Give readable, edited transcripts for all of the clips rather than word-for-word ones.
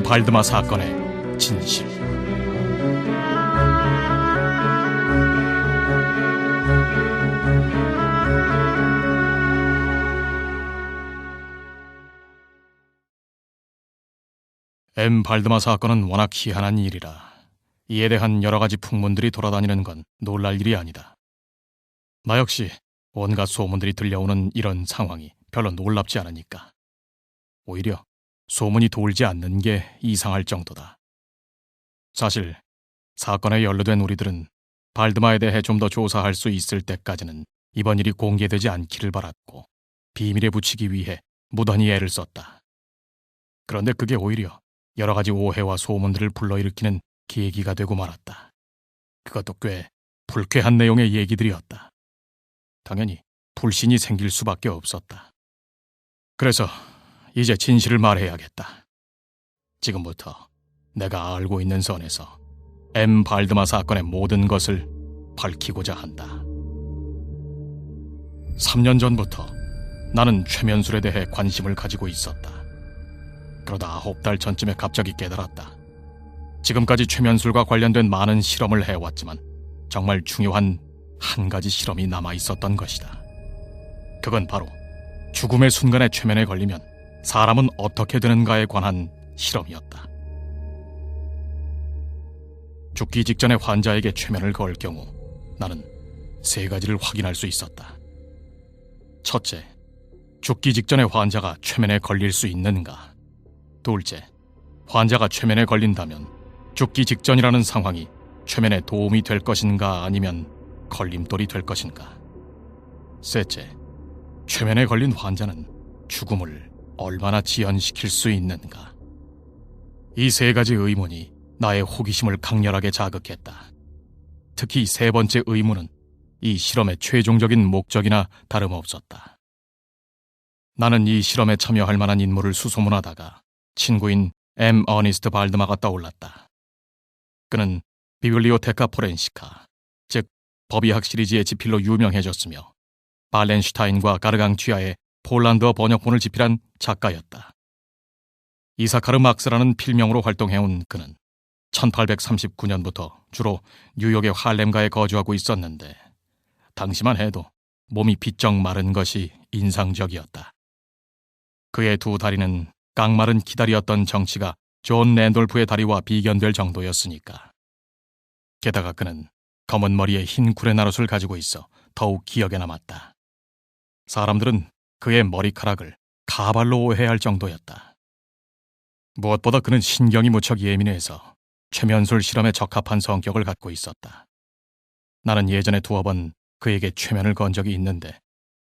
발드마 사건의 진실. 발드마 사건은 워낙 희한한 일이라 이에 대한 여러 가지 풍문들이 돌아다니는 건 놀랄 일이 아니다. 나 역시 온갖 소문들이 들려오는 이런 상황이 별로 놀랍지 않으니까 오히려 소문이 돌지 않는 게 이상할 정도다. 사실 사건에 연루된 우리들은 발드마에 대해 좀 더 조사할 수 있을 때까지는 이번 일이 공개되지 않기를 바랐고 비밀에 붙이기 위해 무던히 애를 썼다. 그런데 그게 오히려 여러 가지 오해와 소문들을 불러일으키는 계기가 되고 말았다. 그것도 꽤 불쾌한 내용의 얘기들이었다. 당연히 불신이 생길 수밖에 없었다. 그래서 이제 진실을 말해야겠다. 지금부터 내가 알고 있는 선에서 발드마 사건의 모든 것을 밝히고자 한다. 3년 전부터 나는 최면술에 대해 관심을 가지고 있었다. 그러다 9달 전쯤에 갑자기 깨달았다. 지금까지 최면술과 관련된 많은 실험을 해왔지만 정말 중요한 한 가지 실험이 남아있었던 것이다. 그건 바로 죽음의 순간에 최면에 걸리면 사람은 어떻게 되는가에 관한 실험이었다. 죽기 직전에 환자에게 최면을 걸 경우 나는 3가지를 확인할 수 있었다. 첫째, 죽기 직전에 환자가 최면에 걸릴 수 있는가. 둘째, 환자가 최면에 걸린다면 죽기 직전이라는 상황이 최면에 도움이 될 것인가 아니면 걸림돌이 될 것인가. 셋째, 최면에 걸린 환자는 죽음을 얼마나 지연시킬 수 있는가. 이 3가지 의문이 나의 호기심을 강렬하게 자극했다. 특히 3번째 의문은 이 실험의 최종적인 목적이나 다름없었다. 나는 이 실험에 참여할 만한 인물을 수소문하다가 친구인 어니스트 발드마가 떠올랐다. 그는 비블리오테카 포렌시카, 즉 법의학 시리즈의 집필로 유명해졌으며 발렌슈타인과 가르강튀아의 폴란드어 번역본을 집필한 작가였다. 이사카르 막스라는 필명으로 활동해온 그는 1839년부터 주로 뉴욕의 할렘가에 거주하고 있었는데 당시만 해도 몸이 비쩍 마른 것이 인상적이었다. 그의 2 다리는 깡마른 기다리였던 정치가 존 랜돌프의 다리와 비견될 정도였으니까. 게다가 그는 검은 머리에 흰 구레나룻을 가지고 있어 더욱 기억에 남았다. 사람들은 그의 머리카락을 가발로 오해할 정도였다. 무엇보다 그는 신경이 무척 예민해서 최면술 실험에 적합한 성격을 갖고 있었다. 나는 예전에 2번 그에게 최면을 건 적이 있는데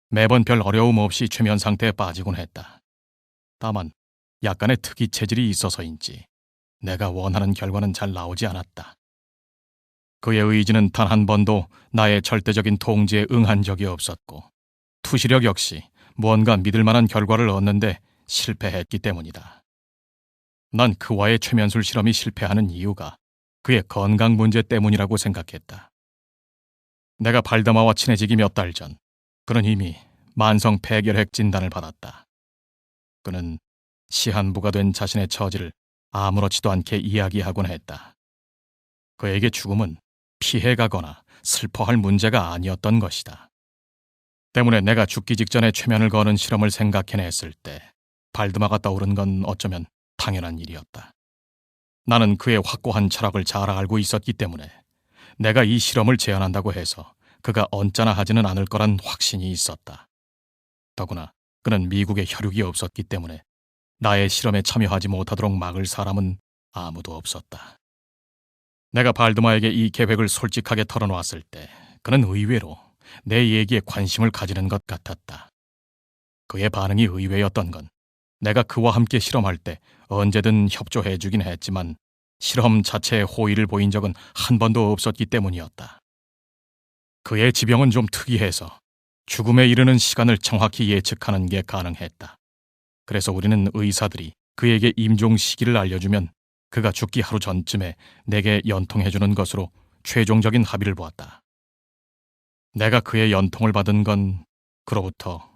매번 별 어려움 없이 최면 상태에 빠지곤 했다. 다만 약간의 특이 체질이 있어서인지 내가 원하는 결과는 잘 나오지 않았다. 그의 의지는 단 한 번도 나의 절대적인 통지에 응한 적이 없었고 투시력 역시 무언가 믿을 만한 결과를 얻는데 실패했기 때문이다. 난 그와의 최면술 실험이 실패하는 이유가 그의 건강 문제 때문이라고 생각했다. 내가 발드마와 친해지기 몇 달 전, 그는 이미 만성 폐결핵 진단을 받았다. 그는 시한부가 된 자신의 처지를 아무렇지도 않게 이야기하곤 했다. 그에게 죽음은 피해가거나 슬퍼할 문제가 아니었던 것이다. 때문에 내가 죽기 직전에 최면을 거는 실험을 생각해냈을 때 발드마가 떠오른 건 어쩌면 당연한 일이었다. 나는 그의 확고한 철학을 잘 알고 있었기 때문에 내가 이 실험을 제안한다고 해서 그가 언짢아 하지는 않을 거란 확신이 있었다. 더구나 그는 미국에 혈육이 없었기 때문에 나의 실험에 참여하지 못하도록 막을 사람은 아무도 없었다. 내가 발드마에게 이 계획을 솔직하게 털어놓았을 때 그는 의외로 내 얘기에 관심을 가지는 것 같았다. 그의 반응이 의외였던 건 내가 그와 함께 실험할 때 언제든 협조해주긴 했지만 실험 자체에 호의를 보인 적은 한 번도 없었기 때문이었다. 그의 지병은 좀 특이해서 죽음에 이르는 시간을 정확히 예측하는 게 가능했다. 그래서 우리는 의사들이 그에게 임종 시기를 알려주면 그가 죽기 하루 전쯤에 내게 연통해주는 것으로 최종적인 합의를 보았다. 내가 그의 연통을 받은 건 그로부터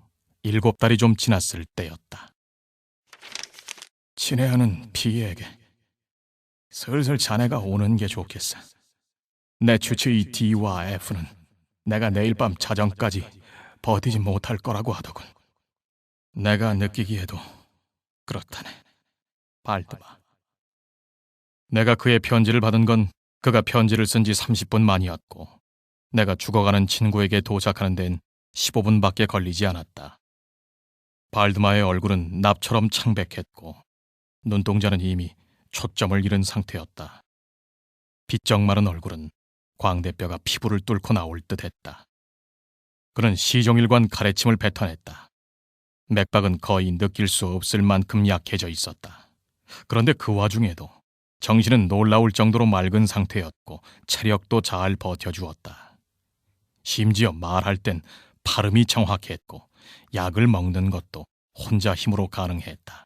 7달이 좀 지났을 때였다. 친애하는 P에게 슬슬 자네가 오는 게 좋겠어. 내 추추의 D와 F는 내가 내일 밤 자정까지 버티지 못할 거라고 하더군. 내가 느끼기에도 그렇다네. 발드마. 내가 그의 편지를 받은 건 그가 편지를 쓴 지 30분 만이었고 내가 죽어가는 친구에게 도착하는 데는 15분밖에 걸리지 않았다. 발드마의 얼굴은 납처럼 창백했고 눈동자는 이미 초점을 잃은 상태였다. 비쩍 마른 얼굴은 광대뼈가 피부를 뚫고 나올 듯했다. 그는 시종일관 가래침을 뱉어냈다. 맥박은 거의 느낄 수 없을 만큼 약해져 있었다. 그런데 그 와중에도 정신은 놀라울 정도로 맑은 상태였고 체력도 잘 버텨주었다. 심지어 말할 땐 발음이 정확했고 약을 먹는 것도 혼자 힘으로 가능했다.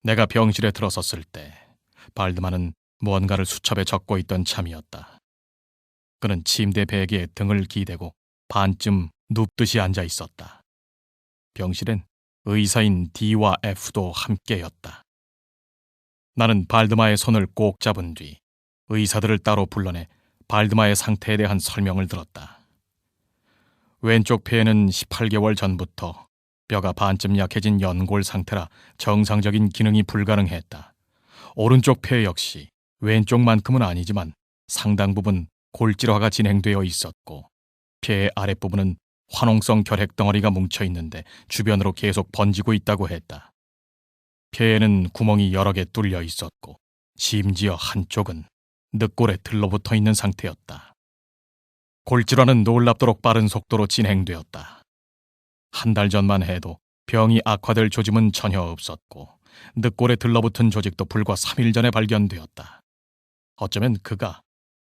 내가 병실에 들어섰을 때 발드마는 무언가를 수첩에 적고 있던 참이었다. 그는 침대 베개에 등을 기대고 반쯤 눕듯이 앉아 있었다. 병실엔 의사인 D와 F도 함께였다. 나는 발드마의 손을 꼭 잡은 뒤 의사들을 따로 불러내 발드마의 상태에 대한 설명을 들었다. 왼쪽 폐에는 18개월 전부터 뼈가 반쯤 약해진 연골 상태라 정상적인 기능이 불가능했다. 오른쪽 폐 역시 왼쪽만큼은 아니지만 상당 부분 골질화가 진행되어 있었고 폐의 아랫부분은 화농성 결핵 덩어리가 뭉쳐 있는데 주변으로 계속 번지고 있다고 했다. 폐에는 구멍이 여러 개 뚫려 있었고 심지어 한쪽은 늑골에 들러붙어 있는 상태였다. 골질화는 놀랍도록 빠른 속도로 진행되었다. 한 달 전만 해도 병이 악화될 조짐은 전혀 없었고 늑골에 들러붙은 조직도 불과 3일 전에 발견되었다. 어쩌면 그가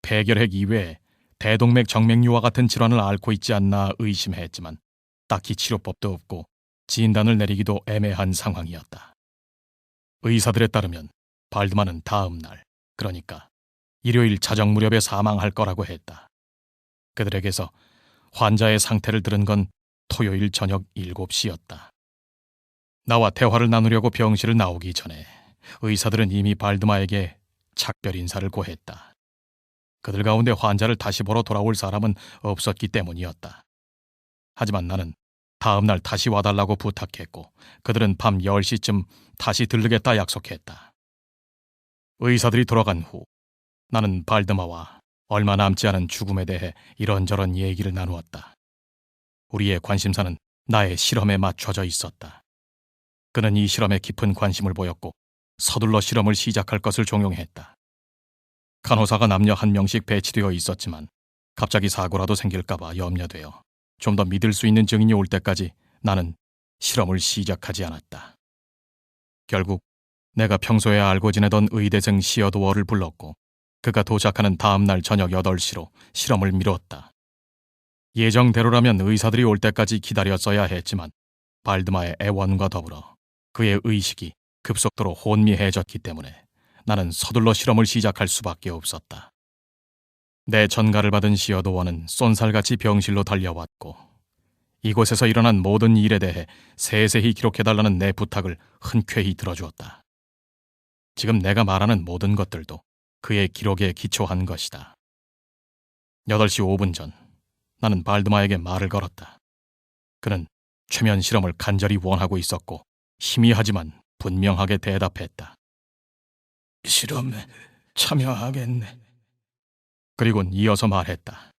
폐결핵 이외에 대동맥 정맥류와 같은 질환을 앓고 있지 않나 의심했지만 딱히 치료법도 없고 진단을 내리기도 애매한 상황이었다. 의사들에 따르면 발드마는 다음 날, 그러니까 일요일 자정 무렵에 사망할 거라고 했다. 그들에게서 환자의 상태를 들은 건 토요일 저녁 7시였다. 나와 대화를 나누려고 병실을 나오기 전에 의사들은 이미 발드마에게 작별 인사를 고했다. 그들 가운데 환자를 다시 보러 돌아올 사람은 없었기 때문이었다. 하지만 나는 다음 날 다시 와달라고 부탁했고 그들은 밤 10시쯤 다시 들르겠다 약속했다. 의사들이 돌아간 후 나는 발드마와 얼마 남지 않은 죽음에 대해 이런저런 얘기를 나누었다. 우리의 관심사는 나의 실험에 맞춰져 있었다. 그는 이 실험에 깊은 관심을 보였고 서둘러 실험을 시작할 것을 종용했다. 간호사가 남녀 한 명씩 배치되어 있었지만 갑자기 사고라도 생길까봐 염려되어 좀 더 믿을 수 있는 증인이 올 때까지 나는 실험을 시작하지 않았다. 결국 내가 평소에 알고 지내던 의대생 시어도어를 불렀고 그가 도착하는 다음 날 저녁 8시로 실험을 미뤘다. 예정대로라면 의사들이 올 때까지 기다렸어야 했지만 발드마의 애원과 더불어 그의 의식이 급속도로 혼미해졌기 때문에 나는 서둘러 실험을 시작할 수밖에 없었다. 내 전가를 받은 시어도어는 쏜살같이 병실로 달려왔고 이곳에서 일어난 모든 일에 대해 세세히 기록해달라는 내 부탁을 흔쾌히 들어주었다. 지금 내가 말하는 모든 것들도 그의 기록에 기초한 것이다. 8시 5분 전 나는 발드마에게 말을 걸었다. 그는 최면 실험을 간절히 원하고 있었고 희미하지만 분명하게 대답했다. 실험에 참여하겠네. 그리곤 이어서 말했다.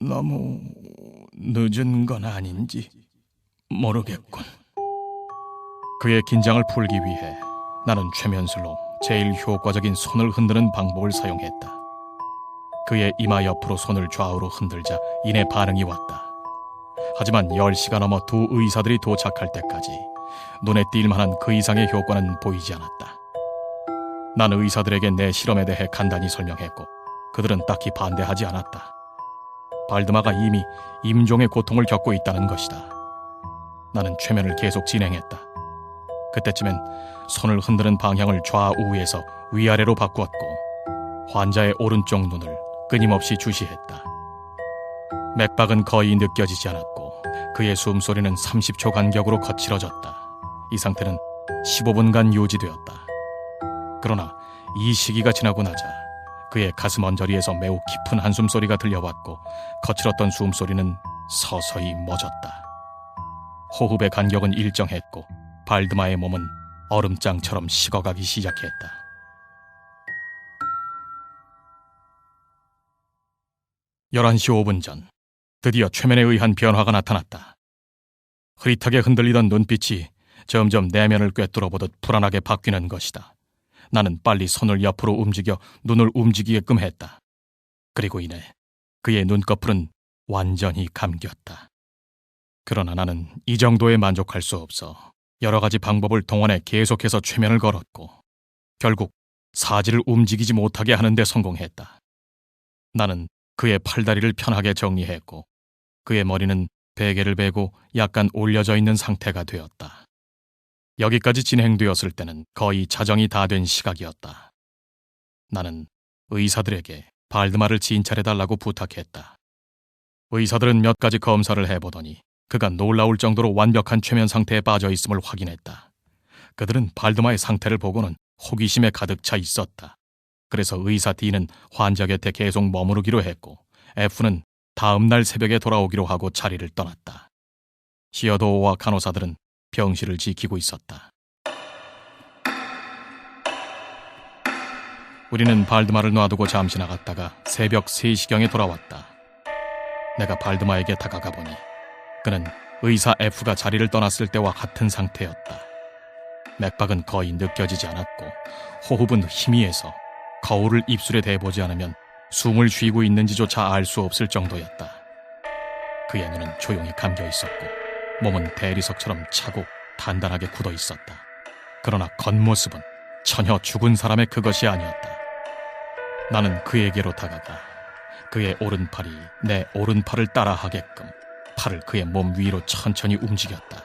너무 늦은 건 아닌지 모르겠군. 그의 긴장을 풀기 위해 나는 최면술로 제일 효과적인 손을 흔드는 방법을 사용했다. 그의 이마 옆으로 손을 좌우로 흔들자 이내 반응이 왔다. 하지만 10시가 넘어 두 의사들이 도착할 때까지 눈에 띌 만한 그 이상의 효과는 보이지 않았다. 난 의사들에게 내 실험에 대해 간단히 설명했고 그들은 딱히 반대하지 않았다. 발드마가 이미 임종의 고통을 겪고 있다는 것이다. 나는 최면을 계속 진행했다. 그때쯤엔 손을 흔드는 방향을 좌우에서 위아래로 바꾸었고 환자의 오른쪽 눈을 끊임없이 주시했다. 맥박은 거의 느껴지지 않았고 그의 숨소리는 30초 간격으로 거칠어졌다. 이 상태는 15분간 유지되었다. 그러나 이 시기가 지나고 나자 그의 가슴 언저리에서 매우 깊은 한숨소리가 들려왔고 거칠었던 숨소리는 서서히 멎었다. 호흡의 간격은 일정했고 발드마의 몸은 얼음장처럼 식어가기 시작했다. (11시 5분) 전 드디어 최면에 의한 변화가 나타났다. 흐릿하게 흔들리던 눈빛이 점점 내면을 꿰뚫어보듯 불안하게 바뀌는 것이다. 나는 빨리 손을 옆으로 움직여 눈을 움직이게끔 했다. 그리고 이내 그의 눈꺼풀은 완전히 감겼다. 그러나 나는 이 정도에 만족할 수 없어 여러 가지 방법을 동원해 계속해서 최면을 걸었고 결국 사지를 움직이지 못하게 하는 데 성공했다. 나는 그의 팔다리를 편하게 정리했고 그의 머리는 베개를 베고 약간 올려져 있는 상태가 되었다. 여기까지 진행되었을 때는 거의 자정이 다 된 시각이었다. 나는 의사들에게 발드마를 진찰해달라고 부탁했다. 의사들은 몇 가지 검사를 해보더니 그가 놀라울 정도로 완벽한 최면 상태에 빠져 있음을 확인했다. 그들은 발드마의 상태를 보고는 호기심에 가득 차 있었다. 그래서 의사 D는 환자 곁에 계속 머무르기로 했고 F는 다음 날 새벽에 돌아오기로 하고 자리를 떠났다. 히어도어와 간호사들은 병실을 지키고 있었다. 우리는 발드마를 놔두고 잠시 나갔다가 새벽 3시경에 돌아왔다. 내가 발드마에게 다가가 보니 그는 의사 F가 자리를 떠났을 때와 같은 상태였다. 맥박은 거의 느껴지지 않았고 호흡은 희미해서 거울을 입술에 대보지 않으면 숨을 쉬고 있는지조차 알 수 없을 정도였다. 그의 눈은 조용히 감겨 있었고 몸은 대리석처럼 차고 단단하게 굳어 있었다. 그러나 겉모습은 전혀 죽은 사람의 그것이 아니었다. 나는 그에게로 다가가 그의 오른팔이 내 오른팔을 따라하게끔 팔을 그의 몸 위로 천천히 움직였다.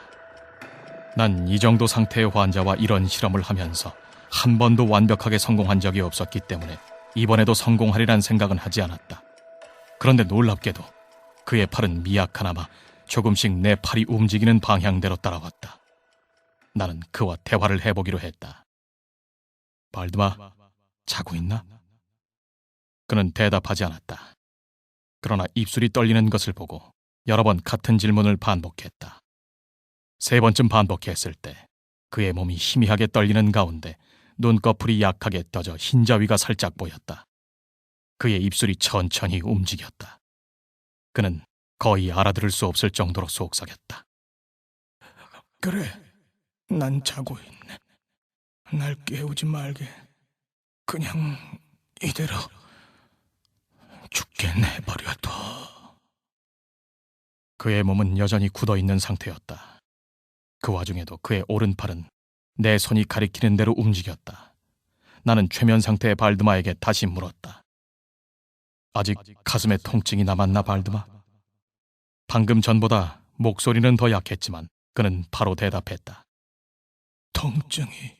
난 이 정도 상태의 환자와 이런 실험을 하면서 한 번도 완벽하게 성공한 적이 없었기 때문에 이번에도 성공하리란 생각은 하지 않았다. 그런데 놀랍게도 그의 팔은 미약하나마 조금씩 내 팔이 움직이는 방향대로 따라왔다. 나는 그와 대화를 해보기로 했다. 발드마, 자고 있나? 그는 대답하지 않았다. 그러나 입술이 떨리는 것을 보고 여러 번 같은 질문을 반복했다. 3번쯤 반복했을 때 그의 몸이 희미하게 떨리는 가운데 눈꺼풀이 약하게 떠져 흰자위가 살짝 보였다. 그의 입술이 천천히 움직였다. 그는 거의 알아들을 수 없을 정도로 속삭였다. 그래, 난 자고 있네. 날 깨우지 말게. 그냥 이대로 죽게 내버려둬. 그의 몸은 여전히 굳어있는 상태였다. 그 와중에도 그의 오른팔은 내 손이 가리키는 대로 움직였다. 나는 최면 상태의 발드마에게 다시 물었다. 아직 가슴에 통증이 남았나, 발드마? 방금 전보다 목소리는 더 약했지만 그는 바로 대답했다. 통증이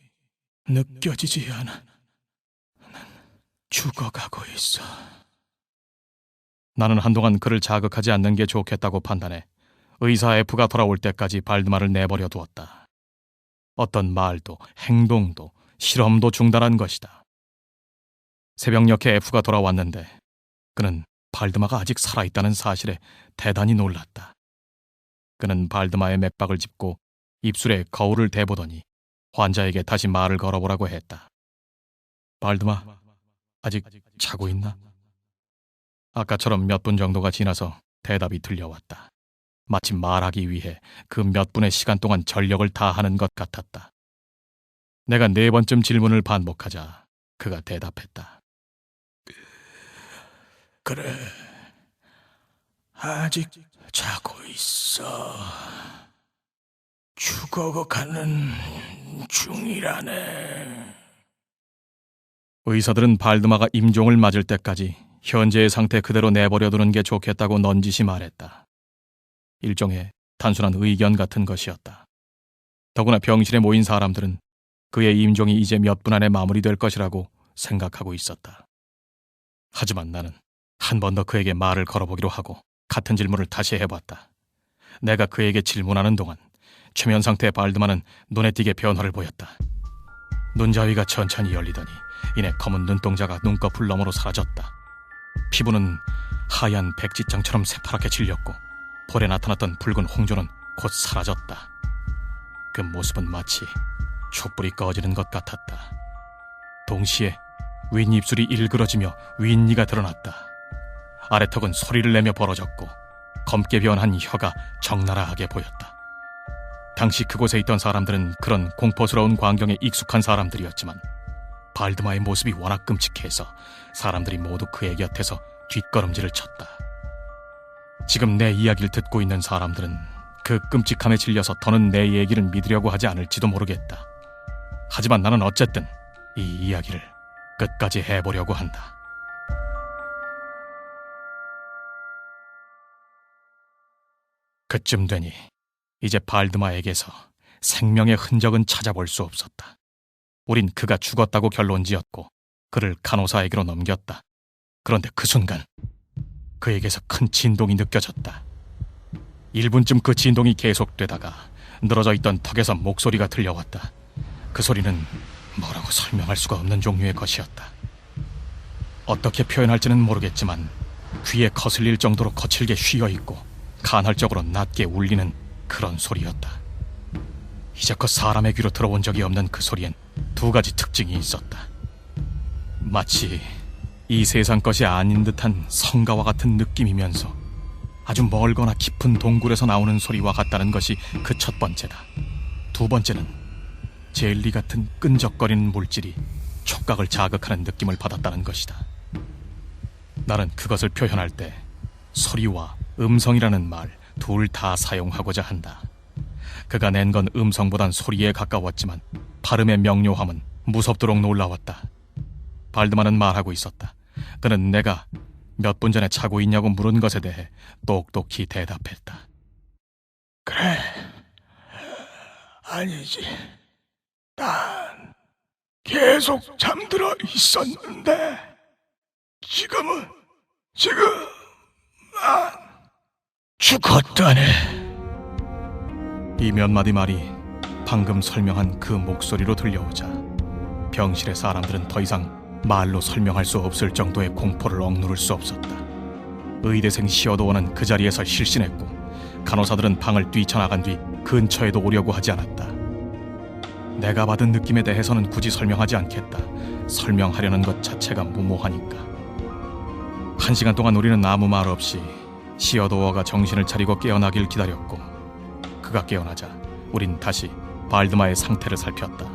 느껴지지 않아. 난 죽어가고 있어. 나는 한동안 그를 자극하지 않는 게 좋겠다고 판단해 의사 F가 돌아올 때까지 발드마를 내버려 두었다. 어떤 말도 행동도 실험도 중단한 것이다. 새벽녘에 F가 돌아왔는데 그는 발드마가 아직 살아있다는 사실에 대단히 놀랐다. 그는 발드마의 맥박을 짚고 입술에 거울을 대보더니 환자에게 다시 말을 걸어보라고 했다. 발드마, 아직 자고 있나? 아까처럼 몇 분 정도가 지나서 대답이 들려왔다. 마치 말하기 위해 그 몇 분의 시간 동안 전력을 다하는 것 같았다. 내가 4번쯤 질문을 반복하자 그가 대답했다. 그래, 아직 자고 있어. 죽어가는 중이라네. 의사들은 발드마가 임종을 맞을 때까지 현재의 상태 그대로 내버려두는 게 좋겠다고 넌지시 말했다. 일종의 단순한 의견 같은 것이었다. 더구나 병실에 모인 사람들은 그의 임종이 이제 몇 분 안에 마무리될 것이라고 생각하고 있었다. 하지만 나는 한 번 더 그에게 말을 걸어보기로 하고 같은 질문을 다시 해봤다. 내가 그에게 질문하는 동안 최면 상태의 발드만은 눈에 띄게 변화를 보였다. 눈자위가 천천히 열리더니 이내 검은 눈동자가 눈꺼풀 너머로 사라졌다. 피부는 하얀 백지장처럼 새파랗게 질렸고 볼에 나타났던 붉은 홍조는 곧 사라졌다. 그 모습은 마치 촛불이 꺼지는 것 같았다. 동시에 윗입술이 일그러지며 윗니가 드러났다. 아래턱은 소리를 내며 벌어졌고 검게 변한 혀가 적나라하게 보였다. 당시 그곳에 있던 사람들은 그런 공포스러운 광경에 익숙한 사람들이었지만 발드마의 모습이 워낙 끔찍해서 사람들이 모두 그의 곁에서 뒷걸음질을 쳤다. 지금 내 이야기를 듣고 있는 사람들은 그 끔찍함에 질려서 더는 내 얘기를 믿으려고 하지 않을지도 모르겠다. 하지만 나는 어쨌든 이 이야기를 끝까지 해보려고 한다. 그쯤 되니 이제 발드마에게서 생명의 흔적은 찾아볼 수 없었다. 우린 그가 죽었다고 결론지었고 그를 간호사에게로 넘겼다. 그런데 그 순간 그에게서 큰 진동이 느껴졌다. 1분쯤 그 진동이 계속되다가 늘어져 있던 턱에서 목소리가 들려왔다. 그 소리는 뭐라고 설명할 수가 없는 종류의 것이었다. 어떻게 표현할지는 모르겠지만 귀에 거슬릴 정도로 거칠게 휘어있고 간헐적으로 낮게 울리는 그런 소리였다. 이제껏 사람의 귀로 들어본 적이 없는 그 소리엔 두 가지 특징이 있었다. 마치 이 세상 것이 아닌 듯한 성가와 같은 느낌이면서 아주 멀거나 깊은 동굴에서 나오는 소리와 같다는 것이 그 첫 번째다. 두 번째는 젤리 같은 끈적거리는 물질이 촉각을 자극하는 느낌을 받았다는 것이다. 나는 그것을 표현할 때 소리와 음성이라는 말 둘 다 사용하고자 한다. 그가 낸 건 음성보단 소리에 가까웠지만 발음의 명료함은 무섭도록 놀라웠다. 발드만은 말하고 있었다. 그는 내가 몇 분 전에 자고 있냐고 물은 것에 대해 똑똑히 대답했다. 그래, 아니지. 난 계속 잠들어 있었는데 지금 난 죽었다네. 이 몇 마디 말이 방금 설명한 그 목소리로 들려오자 병실의 사람들은 더 이상 말로 설명할 수 없을 정도의 공포를 억누를 수 없었다. 의대생 시어도어는 그 자리에서 실신했고 간호사들은 방을 뛰쳐나간 뒤 근처에도 오려고 하지 않았다. 내가 받은 느낌에 대해서는 굳이 설명하지 않겠다. 설명하려는 것 자체가 무모하니까. 1시간 동안 우리는 아무 말 없이 시어도어가 정신을 차리고 깨어나길 기다렸고 그가 깨어나자 우린 다시 발드마의 상태를 살폈다.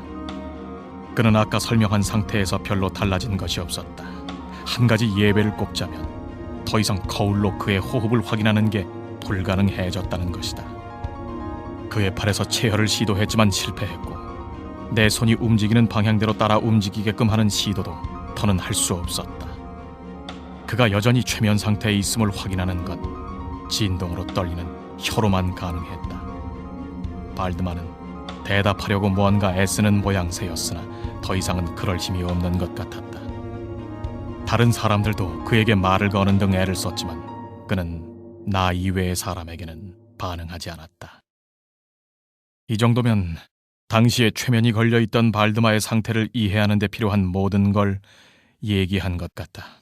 그는 아까 설명한 상태에서 별로 달라진 것이 없었다. 한 가지 예외를 꼽자면 더 이상 거울로 그의 호흡을 확인하는 게 불가능해졌다는 것이다. 그의 팔에서 체혈을 시도했지만 실패했고 내 손이 움직이는 방향대로 따라 움직이게끔 하는 시도도 더는 할 수 없었다. 그가 여전히 최면 상태에 있음을 확인하는 건 진동으로 떨리는 혀로만 가능했다. 발드만은 대답하려고 무언가 애쓰는 모양새였으나 더 이상은 그럴 힘이 없는 것 같았다. 다른 사람들도 그에게 말을 거는 등 애를 썼지만 그는 나 이외의 사람에게는 반응하지 않았다. 이 정도면 당시에 최면이 걸려있던 발드마의 상태를 이해하는 데 필요한 모든 걸 얘기한 것 같다.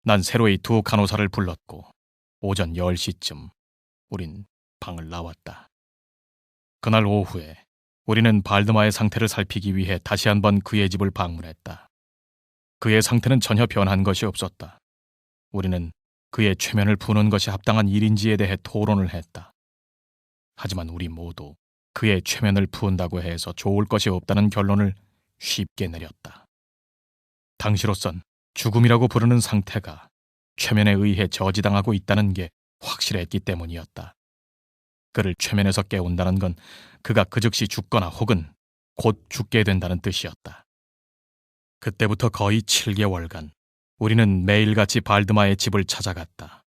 난 새로이 두 간호사를 불렀고 오전 10시쯤 우린 방을 나왔다. 그날 오후에 우리는 발드마의 상태를 살피기 위해 다시 한번 그의 집을 방문했다. 그의 상태는 전혀 변한 것이 없었다. 우리는 그의 최면을 푸는 것이 합당한 일인지에 대해 토론을 했다. 하지만 우리 모두 그의 최면을 푸은다고 해서 좋을 것이 없다는 결론을 쉽게 내렸다. 당시로선 죽음이라고 부르는 상태가 최면에 의해 저지당하고 있다는 게 확실했기 때문이었다. 그를 최면에서 깨운다는 건 그가 그 즉시 죽거나 혹은 곧 죽게 된다는 뜻이었다. 그때부터 거의 7개월간 우리는 매일같이 발드마의 집을 찾아갔다.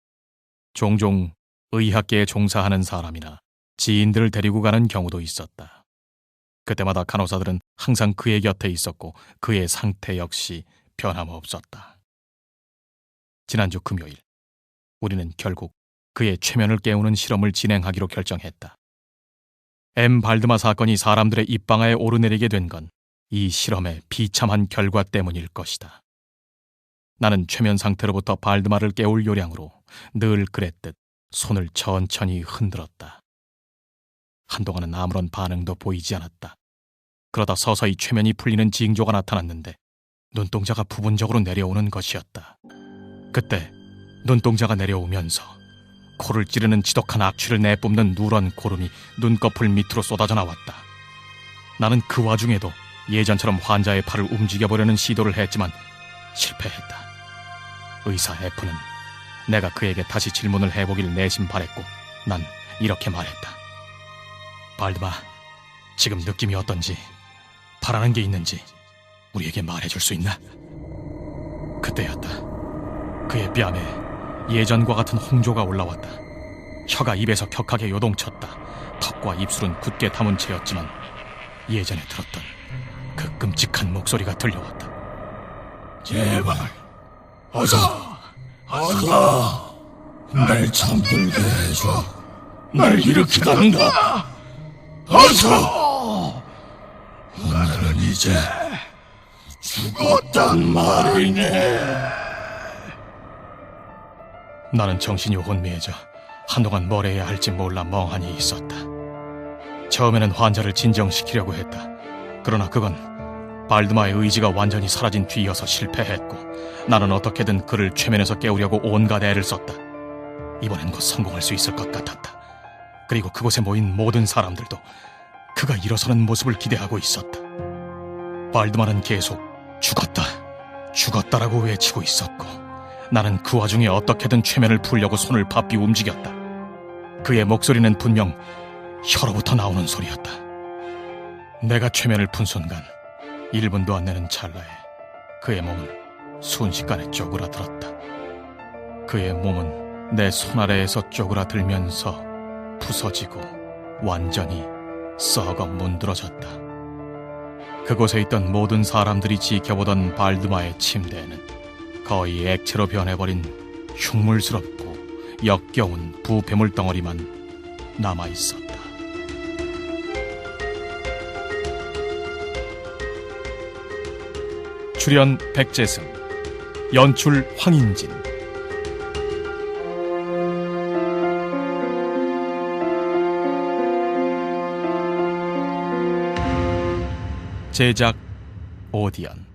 종종 의학계에 종사하는 사람이나 지인들을 데리고 가는 경우도 있었다. 그때마다 간호사들은 항상 그의 곁에 있었고 그의 상태 역시 변함없었다. 지난주 금요일 우리는 결국 그의 최면을 깨우는 실험을 진행하기로 결정했다. M. 발드마 사건이 사람들의 입방아에 오르내리게 된 건 이 실험의 비참한 결과 때문일 것이다. 나는 최면 상태로부터 발드마를 깨울 요량으로 늘 그랬듯 손을 천천히 흔들었다. 한동안은 아무런 반응도 보이지 않았다. 그러다 서서히 최면이 풀리는 징조가 나타났는데 눈동자가 부분적으로 내려오는 것이었다. 그때 눈동자가 내려오면서 코를 찌르는 지독한 악취를 내뿜는 누런 고름이 눈꺼풀 밑으로 쏟아져 나왔다. 나는 그 와중에도 예전처럼 환자의 팔을 움직여보려는 시도를 했지만 실패했다. 의사 F는 내가 그에게 다시 질문을 해보길 내심 바랬고 난 이렇게 말했다. 발드마, 지금 느낌이 어떤지, 바라는 게 있는지 우리에게 말해줄 수 있나? 그때였다. 그의 뺨에 예전과 같은 홍조가 올라왔다. 혀가 입에서 격하게 요동쳤다. 턱과 입술은 굳게 담은 채였지만 예전에 들었던 그 끔찍한 목소리가 들려왔다. 제발, 어서, 날 잠들게 해줘. 날 일으키던가. 어서! 나는 이제 죽었단 말이네. 나는 정신이 혼미해져 한동안 뭘 해야 할지 몰라 멍하니 있었다. 처음에는 환자를 진정시키려고 했다. 그러나 그건 발드마의 의지가 완전히 사라진 뒤여서 실패했고 나는 어떻게든 그를 최면에서 깨우려고 온갖 애를 썼다. 이번엔 곧 성공할 수 있을 것 같았다. 그리고 그곳에 모인 모든 사람들도 그가 일어서는 모습을 기대하고 있었다. 발드마는 계속 죽었다라고 외치고 있었고 나는 그 와중에 어떻게든 최면을 풀려고 손을 바삐 움직였다. 그의 목소리는 분명 혀로부터 나오는 소리였다. 내가 최면을 푼 순간 1분도 안 되는 찰나에 그의 몸은 순식간에 쪼그라들었다. 그의 몸은 내 손 아래에서 쪼그라들면서 부서지고 완전히 썩어 문드러졌다. 그곳에 있던 모든 사람들이 지켜보던 발드마의 침대에는 거의 액체로 변해버린 흉물스럽고 역겨운 부패물 덩어리만 남아있었다. 출연 백재승, 연출 황인진. 제작 오디언.